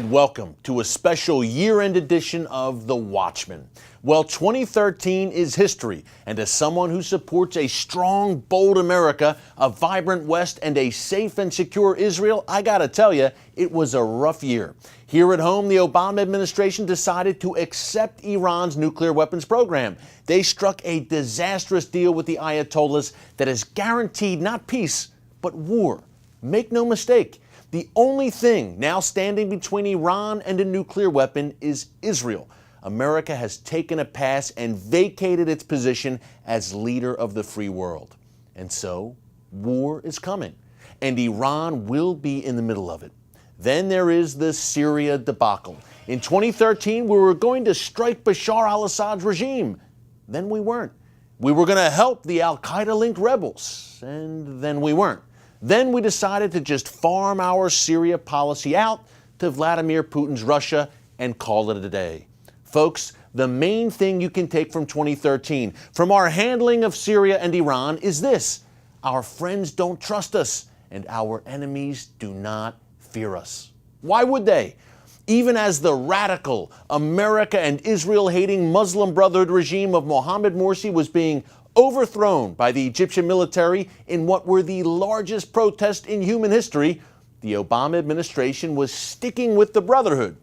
and welcome to a special year-end edition of The Watchman. Well, 2013 is history, and as someone who supports a strong, bold America, a vibrant West, and a safe and secure Israel, I gotta tell you, it was a rough year. Here at home, the Obama administration decided to accept Iran's nuclear weapons program. They struck a disastrous deal with the Ayatollahs that has guaranteed not peace, but war. Make no mistake, the only thing now standing between Iran and a nuclear weapon is Israel. America has taken a pass and vacated its position as leader of the free world. And so, war is coming, and Iran will be in the middle of it. Then there is the Syria debacle. In 2013, we were going to strike Bashar al-Assad's regime. Then we weren't. We were going to help the al-Qaeda-linked rebels, and then we weren't. Then we decided to just farm our Syria policy out to Vladimir Putin's Russia and call it a day. Folks, the main thing you can take from 2013, from our handling of Syria and Iran, is this: our friends don't trust us, and our enemies do not fear us. Why would they? Even as the radical, America and Israel-hating Muslim Brotherhood regime of Mohammed Morsi was being overthrown by the Egyptian military in what were the largest protests in human history, the Obama administration was sticking with the Brotherhood.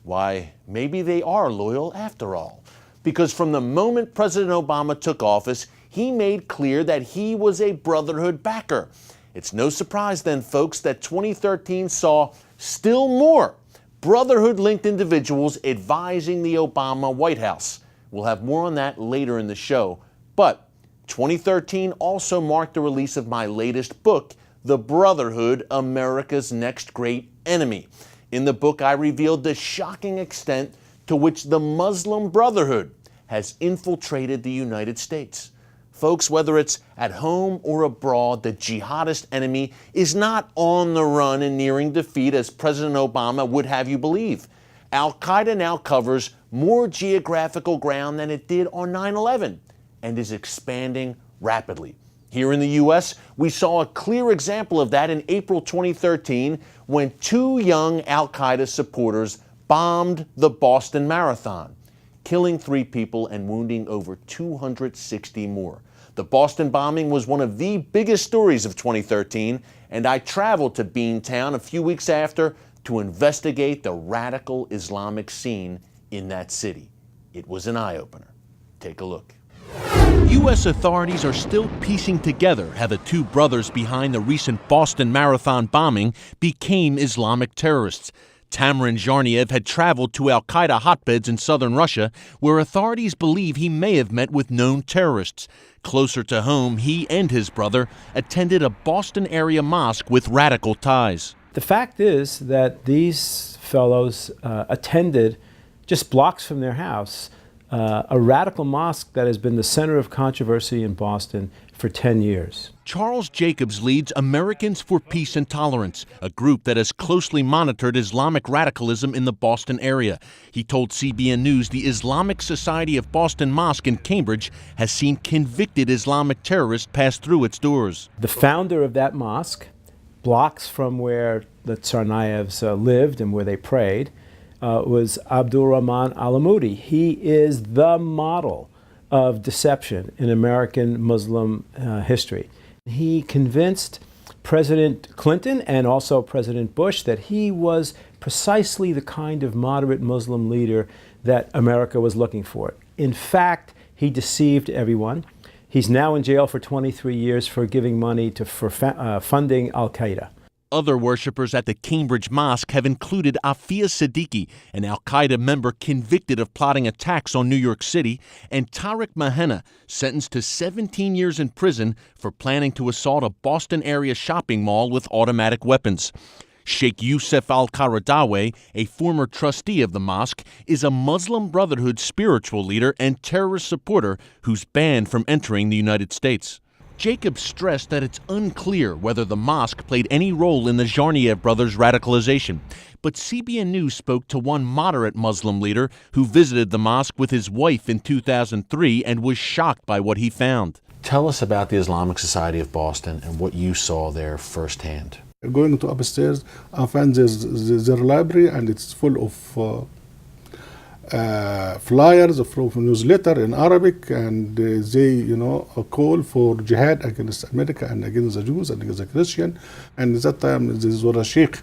Why, maybe they are loyal after all. Because from the moment President Obama took office, he made clear that he was a Brotherhood backer. It's no surprise then, folks, that 2013 saw still more Brotherhood-linked individuals advising the Obama White House. We'll have more on that later in the show. But 2013 also marked the release of my latest book, The Brotherhood, America's Next Great Enemy. In the book, I revealed the shocking extent to which the Muslim Brotherhood has infiltrated the United States. Folks, whether it's at home or abroad, the jihadist enemy is not on the run and nearing defeat as President Obama would have you believe. Al-Qaeda now covers more geographical ground than it did on 9/11. And is expanding rapidly. Here in the U.S., we saw a clear example of that in April 2013 when two young al-Qaeda supporters bombed the Boston Marathon, killing 3 people and wounding over 260 more. The Boston bombing was one of the biggest stories of 2013, and I traveled to Beantown a few weeks after to investigate the radical Islamic scene in that city. It was an eye-opener. Take a look. U.S. authorities are still piecing together how the two brothers behind the recent Boston Marathon bombing became Islamic terrorists. Tamerlan Tsarnaev had traveled to al-Qaeda hotbeds in southern Russia, where authorities believe he may have met with known terrorists. Closer to home, he and his brother attended a Boston-area mosque with radical ties. The fact is that these fellows attended, just blocks from their house, a radical mosque that has been the center of controversy in Boston for 10 years. Charles Jacobs leads Americans for Peace and Tolerance, a group that has closely monitored Islamic radicalism in the Boston area. He told CBN News the Islamic Society of Boston Mosque in Cambridge has seen convicted Islamic terrorists pass through its doors. The founder of that mosque, blocks from where the Tsarnaevs lived and where they prayed, was Abdul Rahman al-Amoudi. He is the model of deception in American Muslim history. He convinced President Clinton and also President Bush that he was precisely the kind of moderate Muslim leader that America was looking for. In fact, he deceived everyone. He's now in jail for 23 years for giving money for funding al-Qaeda. Other worshippers at the Cambridge Mosque have included Afia Siddiqui, an al-Qaeda member convicted of plotting attacks on New York City, and Tariq Mahena, sentenced to 17 years in prison for planning to assault a Boston-area shopping mall with automatic weapons. Sheikh Youssef al-Qaradawi, a former trustee of the mosque, is a Muslim Brotherhood spiritual leader and terrorist supporter who's banned from entering the United States. Jacobs stressed that it's unclear whether the mosque played any role in the Tsarnaev brothers' radicalization. But CBN News spoke to one moderate Muslim leader who visited the mosque with his wife in 2003 and was shocked by what he found. Tell us about the Islamic Society of Boston and what you saw there firsthand. Going to upstairs, I find their library, and it's full of flyers from newsletter in Arabic, and they, call for jihad against America and against the Jews and against the Christian. And at that time, there was a sheikh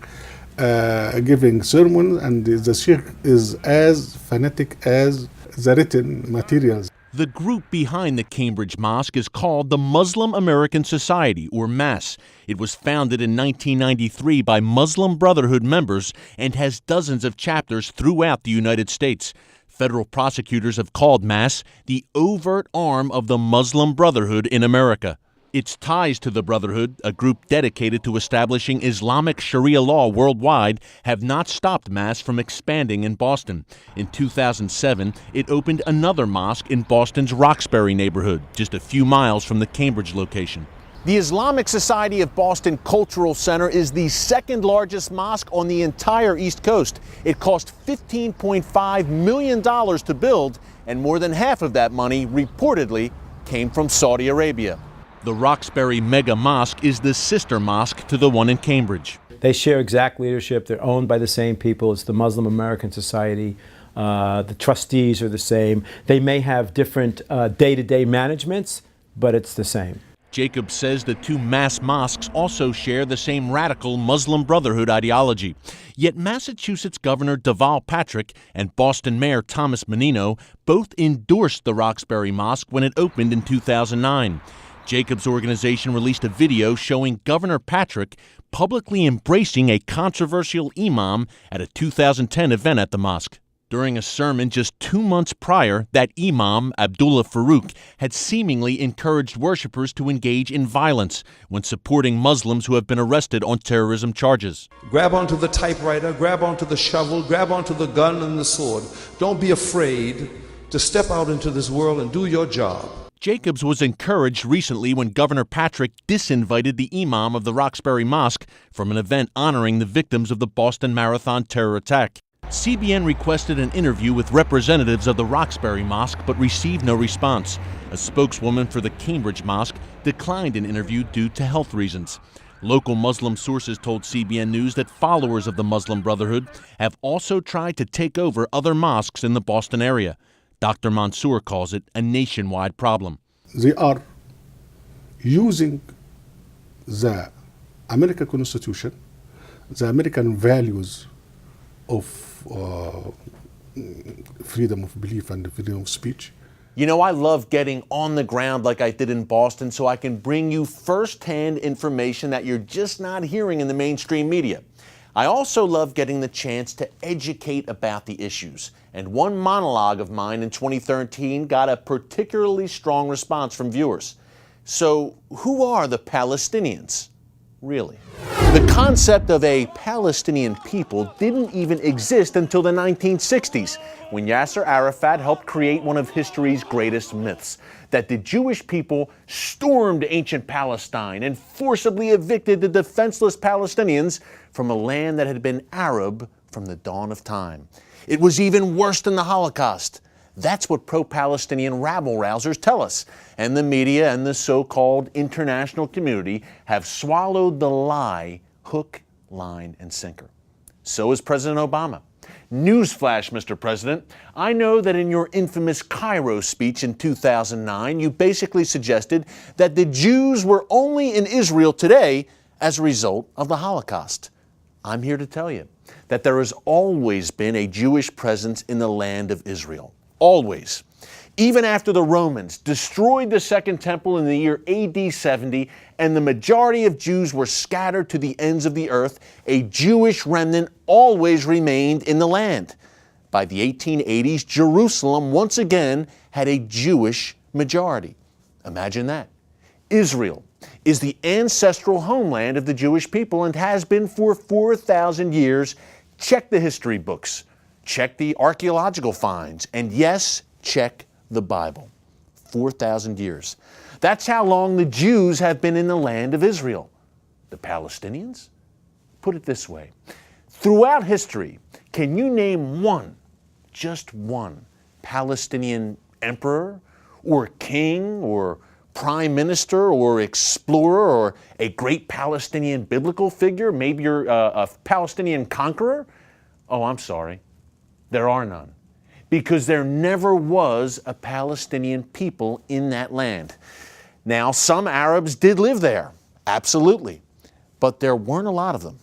giving sermons, and the sheikh is as fanatic as the written materials. The group behind the Cambridge Mosque is called the Muslim American Society, or MAS. It was founded in 1993 by Muslim Brotherhood members and has dozens of chapters throughout the United States. Federal prosecutors have called MAS the overt arm of the Muslim Brotherhood in America. Its ties to the Brotherhood, a group dedicated to establishing Islamic Sharia law worldwide, have not stopped MAS from expanding in Boston. In 2007, it opened another mosque in Boston's Roxbury neighborhood, just a few miles from the Cambridge location. The Islamic Society of Boston Cultural Center is the second largest mosque on the entire East Coast. It cost $15.5 million to build, and more than half of that money reportedly came from Saudi Arabia. The Roxbury Mega Mosque is the sister mosque to the one in Cambridge. They share exact leadership. They're owned by the same people. It's the Muslim American Society. The trustees are the same. They may have different day-to-day managements, but it's the same. Jacobs says the two mass mosques also share the same radical Muslim Brotherhood ideology. Yet Massachusetts Governor Deval Patrick and Boston Mayor Thomas Menino both endorsed the Roxbury Mosque when it opened in 2009. Jacobs' organization released a video showing Governor Patrick publicly embracing a controversial imam at a 2010 event at the mosque. During a sermon just 2 months prior, that imam, Abdullah Farouk, had seemingly encouraged worshipers to engage in violence when supporting Muslims who have been arrested on terrorism charges. Grab onto the typewriter, grab onto the shovel, grab onto the gun and the sword. Don't be afraid to step out into this world and do your job. Jacobs was encouraged recently when Governor Patrick disinvited the imam of the Roxbury Mosque from an event honoring the victims of the Boston Marathon terror attack. CBN requested an interview with representatives of the Roxbury Mosque but received no response. A spokeswoman for the Cambridge Mosque declined an interview due to health reasons. Local Muslim sources told CBN News that followers of the Muslim Brotherhood have also tried to take over other mosques in the Boston area. Dr. Mansour calls it a nationwide problem. They are using the American Constitution, the American values of freedom of belief and freedom of speech. You know, I love getting on the ground like I did in Boston so I can bring you firsthand information that you're just not hearing in the mainstream media. I also love getting the chance to educate about the issues. And one monologue of mine in 2013 got a particularly strong response from viewers. So, who are the Palestinians, really? The concept of a Palestinian people didn't even exist until the 1960s, when Yasser Arafat helped create one of history's greatest myths, that the Jewish people stormed ancient Palestine and forcibly evicted the defenseless Palestinians from a land that had been Arab from the dawn of time. It was even worse than the Holocaust. That's what pro-Palestinian rabble-rousers tell us. And the media and the so-called international community have swallowed the lie hook, line, and sinker. So is President Obama. Newsflash, Mr. President, I know that in your infamous Cairo speech in 2009, you basically suggested that the Jews were only in Israel today as a result of the Holocaust. I'm here to tell you that there has always been a Jewish presence in the land of Israel. Always. Even after the Romans destroyed the Second Temple in the year AD 70 and the majority of Jews were scattered to the ends of the earth, a Jewish remnant always remained in the land. By the 1880s, Jerusalem once again had a Jewish majority. Imagine that. Israel is the ancestral homeland of the Jewish people and has been for 4,000 years. Check the history books, check the archaeological finds, and yes, check the Bible. 4,000 years. That's how long the Jews have been in the land of Israel. The Palestinians? Put it this way. Throughout history, can you name one, just one, Palestinian emperor or king or prime minister or explorer or a great Palestinian biblical figure? Maybe you're a Palestinian conqueror? Oh, I'm sorry. There are none. Because there never was a Palestinian people in that land. Now, some Arabs did live there, absolutely, but there weren't a lot of them.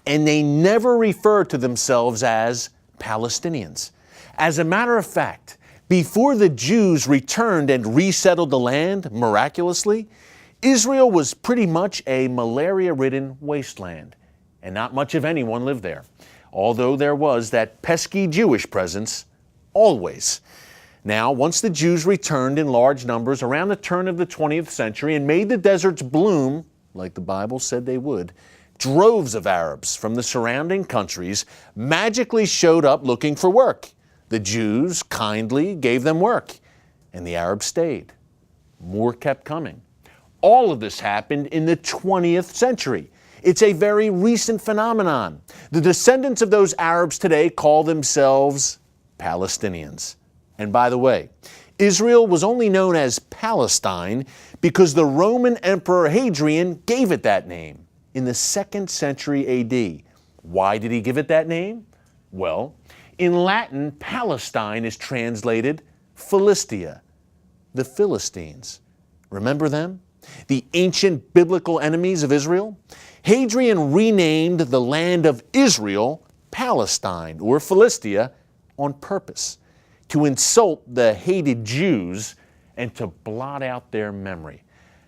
And they never referred to themselves as Palestinians. As a matter of fact, before the Jews returned and resettled the land miraculously, Israel was pretty much a malaria-ridden wasteland, and not much of anyone lived there, although there was that pesky Jewish presence always. Now, once the Jews returned in large numbers around the turn of the 20th century and made the deserts bloom, like the Bible said they would, droves of Arabs from the surrounding countries magically showed up looking for work. The Jews kindly gave them work, and the Arabs stayed. More kept coming. All of this happened in the 20th century. It's a very recent phenomenon. The descendants of those Arabs today call themselves Palestinians. And by the way, Israel was only known as Palestine because the Roman Emperor Hadrian gave it that name in the 2nd century AD. Why did he give it that name? Well, in Latin, Palestine is translated Philistia, the Philistines. Remember them? The ancient biblical enemies of Israel? Hadrian renamed the land of Israel Palestine, or Philistia, on purpose, to insult the hated Jews and to blot out their memory,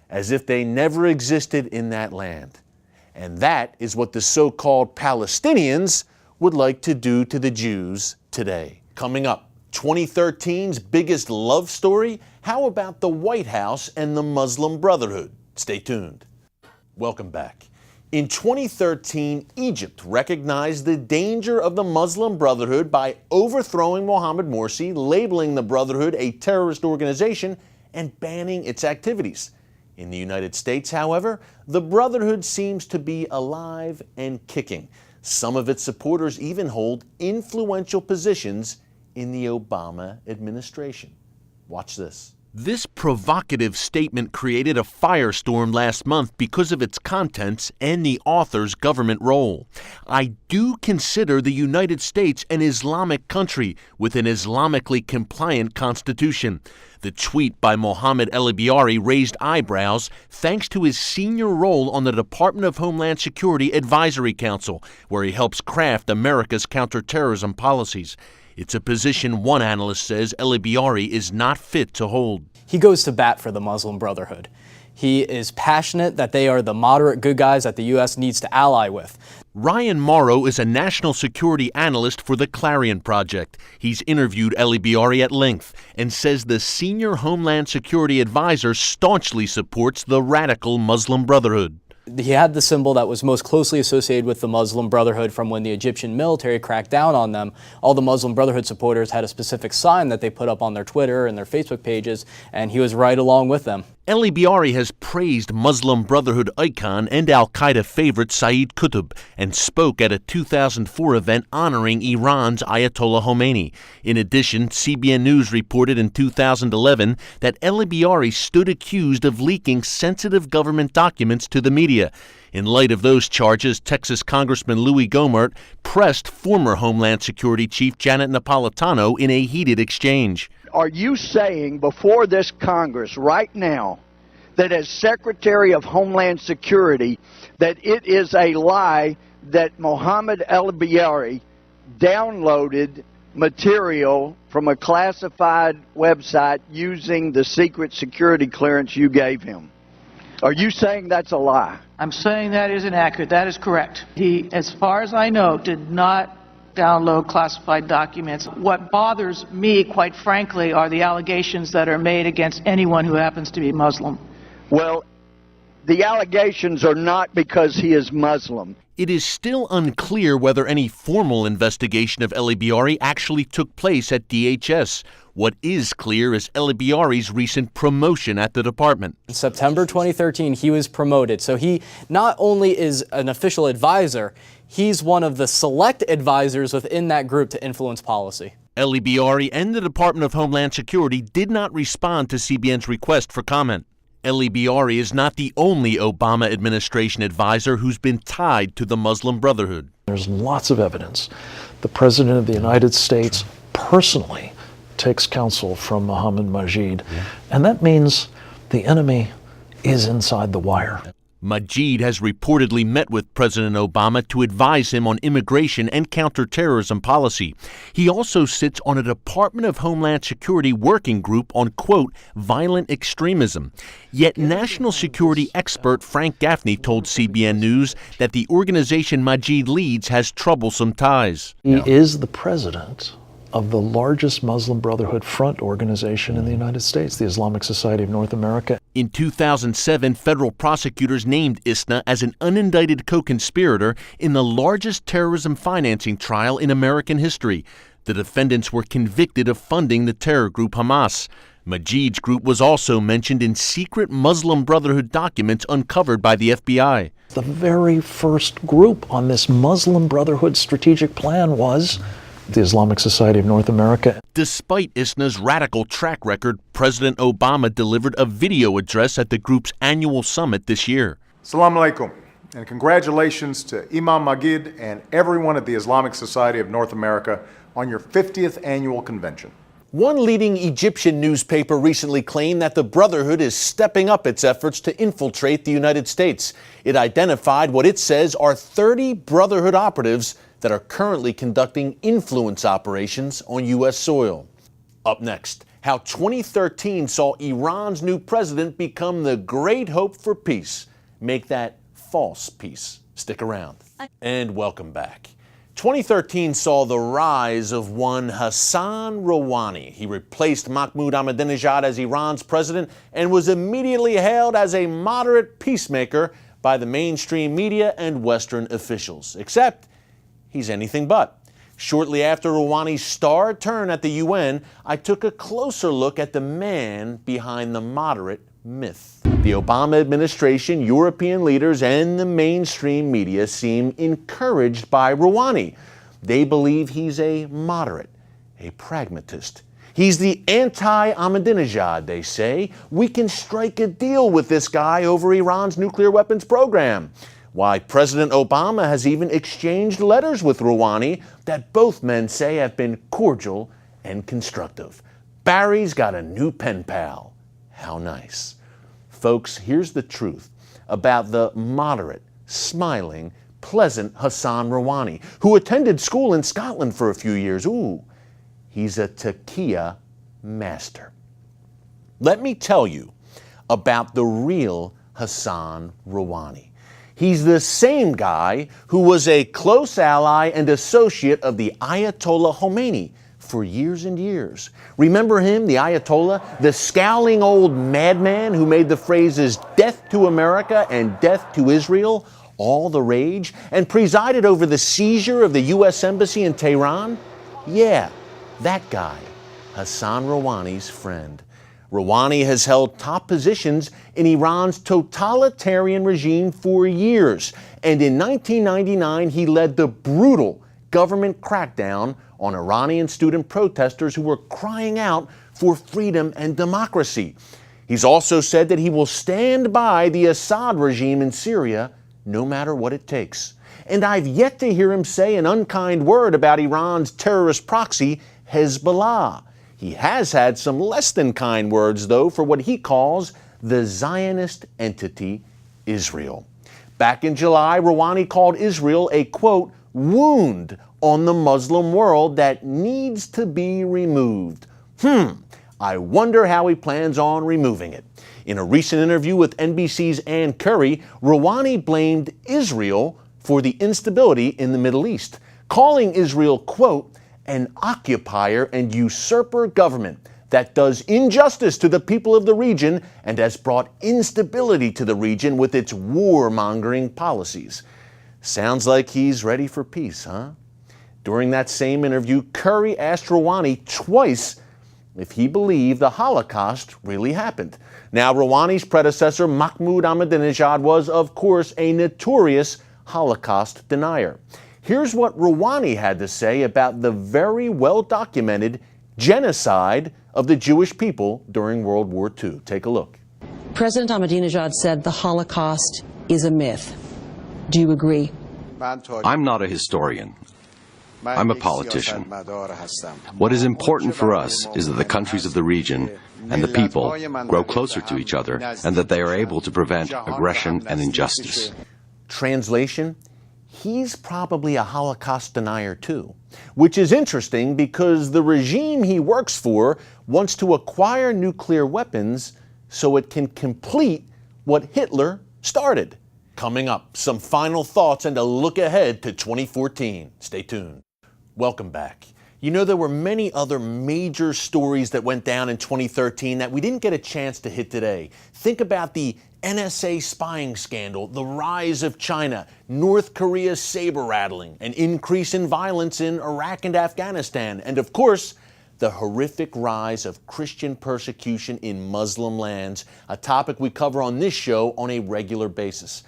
as if they never existed in that land. And that is what the so-called Palestinians would like to do to the Jews today. Coming up, 2013's biggest love story? How about the White House and the Muslim Brotherhood? Stay tuned. Welcome back. In 2013, Egypt recognized the danger of the Muslim Brotherhood by overthrowing Mohammed Morsi, labeling the Brotherhood a terrorist organization, and banning its activities. In the United States, however, the Brotherhood seems to be alive and kicking. Some of its supporters even hold influential positions in the Obama administration. Watch this. This provocative statement created a firestorm last month because of its contents and the author's government role. I do consider the United States an Islamic country with an Islamically compliant constitution. The tweet by Mohammed El-Biari raised eyebrows thanks to his senior role on the Department of Homeland Security Advisory Council, where he helps craft America's counterterrorism policies. It's a position one analyst says El-Biari is not fit to hold. He goes to bat for the Muslim Brotherhood. He is passionate that they are the moderate good guys that the U.S. needs to ally with. Ryan Morrow is a national security analyst for the Clarion Project. He's interviewed El-Biari at length and says the senior Homeland Security advisor staunchly supports the radical Muslim Brotherhood. He had the symbol that was most closely associated with the Muslim Brotherhood from when the Egyptian military cracked down on them. All the Muslim Brotherhood supporters had a specific sign that they put up on their Twitter and their Facebook pages, and he was right along with them. El-Biari has praised Muslim Brotherhood icon and al-Qaeda favorite Saeed Qutb and spoke at a 2004 event honoring Iran's Ayatollah Khomeini. In addition, CBN News reported in 2011 that El-Biari stood accused of leaking sensitive government documents to the media. In light of those charges, Texas Congressman Louis Gohmert pressed former Homeland Security Chief Janet Napolitano in a heated exchange. Are you saying before this Congress right now that as Secretary of Homeland Security that it is a lie that Mohammed El-Biari downloaded material from a classified website using the secret security clearance you gave him? Are you saying that's a lie? I'm saying that is inaccurate. That is correct. He, as far as I know, did not download classified documents. What bothers me, quite frankly, are the allegations that are made against anyone who happens to be Muslim. Well, the allegations are not because he is Muslim. It is still unclear whether any formal investigation of El-Biari actually took place at DHS. What is clear is El-Biari's recent promotion at the department. In September 2013, he was promoted. So he not only is an official advisor, he's one of the select advisors within that group to influence policy. El-Biari and the Department of Homeland Security did not respond to CBN's request for comment. El-Biari is not the only Obama administration advisor who's been tied to the Muslim Brotherhood. There's lots of evidence. The President of the United States personally takes counsel from Mohammed Majid, and that means the enemy is inside the wire. Majid has reportedly met with President Obama to advise him on immigration and counterterrorism policy. He also sits on a Department of Homeland Security working group on, quote, violent extremism. Yet national security expert Frank Gaffney told CBN News that the organization Majid leads has troublesome ties. He is the president of the largest Muslim Brotherhood front organization in the United States, the Islamic Society of North America. In 2007, federal prosecutors named ISNA as an unindicted co-conspirator in the largest terrorism financing trial in American history. The defendants were convicted of funding the terror group Hamas. Majid's group was also mentioned in secret Muslim Brotherhood documents uncovered by the FBI. The very first group on this Muslim Brotherhood strategic plan was the Islamic Society of North America. Despite ISNA's radical track record, President Obama delivered a video address at the group's annual summit this year. Assalamu alaikum, and congratulations to Imam Majid and everyone at the Islamic Society of North America on your 50th annual convention. One leading Egyptian newspaper recently claimed that the Brotherhood is stepping up its efforts to infiltrate the United States. It identified what it says are 30 Brotherhood operatives that are currently conducting influence operations on U.S. soil. Up next, how 2013 saw Iran's new president become the great hope for peace. Make that false peace. Stick around. And welcome back. 2013 saw the rise of one Hassan Rouhani. He replaced Mahmoud Ahmadinejad as Iran's president and was immediately hailed as a moderate peacemaker by the mainstream media and Western officials. Except he's anything but. Shortly after Rouhani's star turn at the UN, I took a closer look at the man behind the moderate myth. The Obama administration, European leaders, and the mainstream media seem encouraged by Rouhani. They believe he's a moderate, a pragmatist. He's the anti-Ahmadinejad, they say. We can strike a deal with this guy over Iran's nuclear weapons program. Why, President Obama has even exchanged letters with Rouhani that both men say have been cordial and constructive. Barry's got a new pen pal. How nice. Folks, here's the truth about the moderate, smiling, pleasant Hassan Rouhani, who attended school in Scotland for a few years. Ooh, he's a taqiyya master. Let me tell you about the real Hassan Rouhani. He's the same guy who was a close ally and associate of the Ayatollah Khomeini for years and years. Remember him, the Ayatollah, the scowling old madman who made the phrases "death to America" and "death to Israel" all the rage, and presided over the seizure of the U.S. Embassy in Tehran? Yeah, that guy, Hassan Rouhani's friend. Rouhani has held top positions in Iran's totalitarian regime for years, and in 1999 he led the brutal government crackdown on Iranian student protesters who were crying out for freedom and democracy. He's also said that he will stand by the Assad regime in Syria no matter what it takes. And I've yet to hear him say an unkind word about Iran's terrorist proxy, Hezbollah. He has had some less than kind words, though, for what he calls the Zionist entity, Israel. Back in July, Rouhani called Israel a, quote, wound on the Muslim world that needs to be removed. I wonder how he plans on removing it. In a recent interview with NBC's Ann Curry, Rouhani blamed Israel for the instability in the Middle East, calling Israel, quote, an occupier and usurper government that does injustice to the people of the region and has brought instability to the region with its warmongering policies. Sounds like he's ready for peace, huh? During that same interview, Curry asked Rouhani twice if he believed the Holocaust really happened. Now, Rouhani's predecessor, Mahmoud Ahmadinejad, was, of course, a notorious Holocaust denier. Here's what Rouhani had to say about the very well-documented genocide of the Jewish people during World War II. Take a look. President Ahmadinejad said the Holocaust is a myth. Do you agree? I'm not a historian. I'm a politician. What is important for us is that the countries of the region and the people grow closer to each other and that they are able to prevent aggression and injustice. Translation, he's probably a Holocaust denier too, which is interesting because the regime he works for wants to acquire nuclear weapons so it can complete what Hitler started. Coming up, some final thoughts and a look ahead to 2014. Stay tuned. Welcome back. You know, there were many other major stories that went down in 2013 that we didn't get a chance to hit today. Think about the NSA spying scandal, the rise of China, North Korea's saber rattling, an increase in violence in Iraq and Afghanistan, and of course, the horrific rise of Christian persecution in Muslim lands, a topic we cover on this show on a regular basis.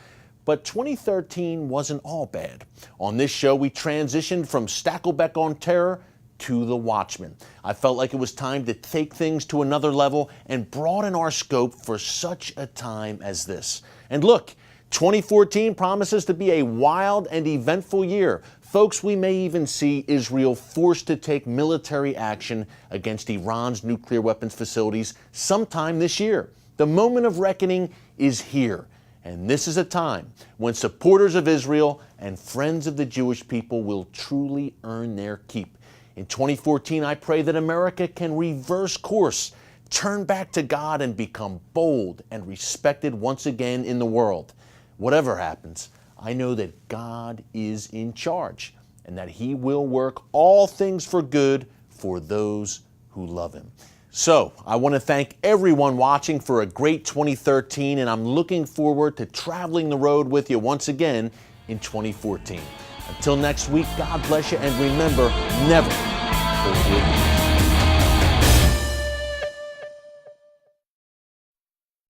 But 2013 wasn't all bad. On this show, we transitioned from Stakelbeck on Terror to The Watchman. I felt like it was time to take things to another level and broaden our scope for such a time as this. And look, 2014 promises to be a wild and eventful year. Folks, we may even see Israel forced to take military action against Iran's nuclear weapons facilities sometime this year. The moment of reckoning is here. And this is a time when supporters of Israel and friends of the Jewish people will truly earn their keep. In 2014, I pray that America can reverse course, turn back to God, and become bold and respected once again in the world. Whatever happens, I know that God is in charge and that He will work all things for good for those who love Him. So, I want to thank everyone watching for a great 2013, and I'm looking forward to traveling the road with you once again in 2014. Until next week, God bless you, and remember, never forget.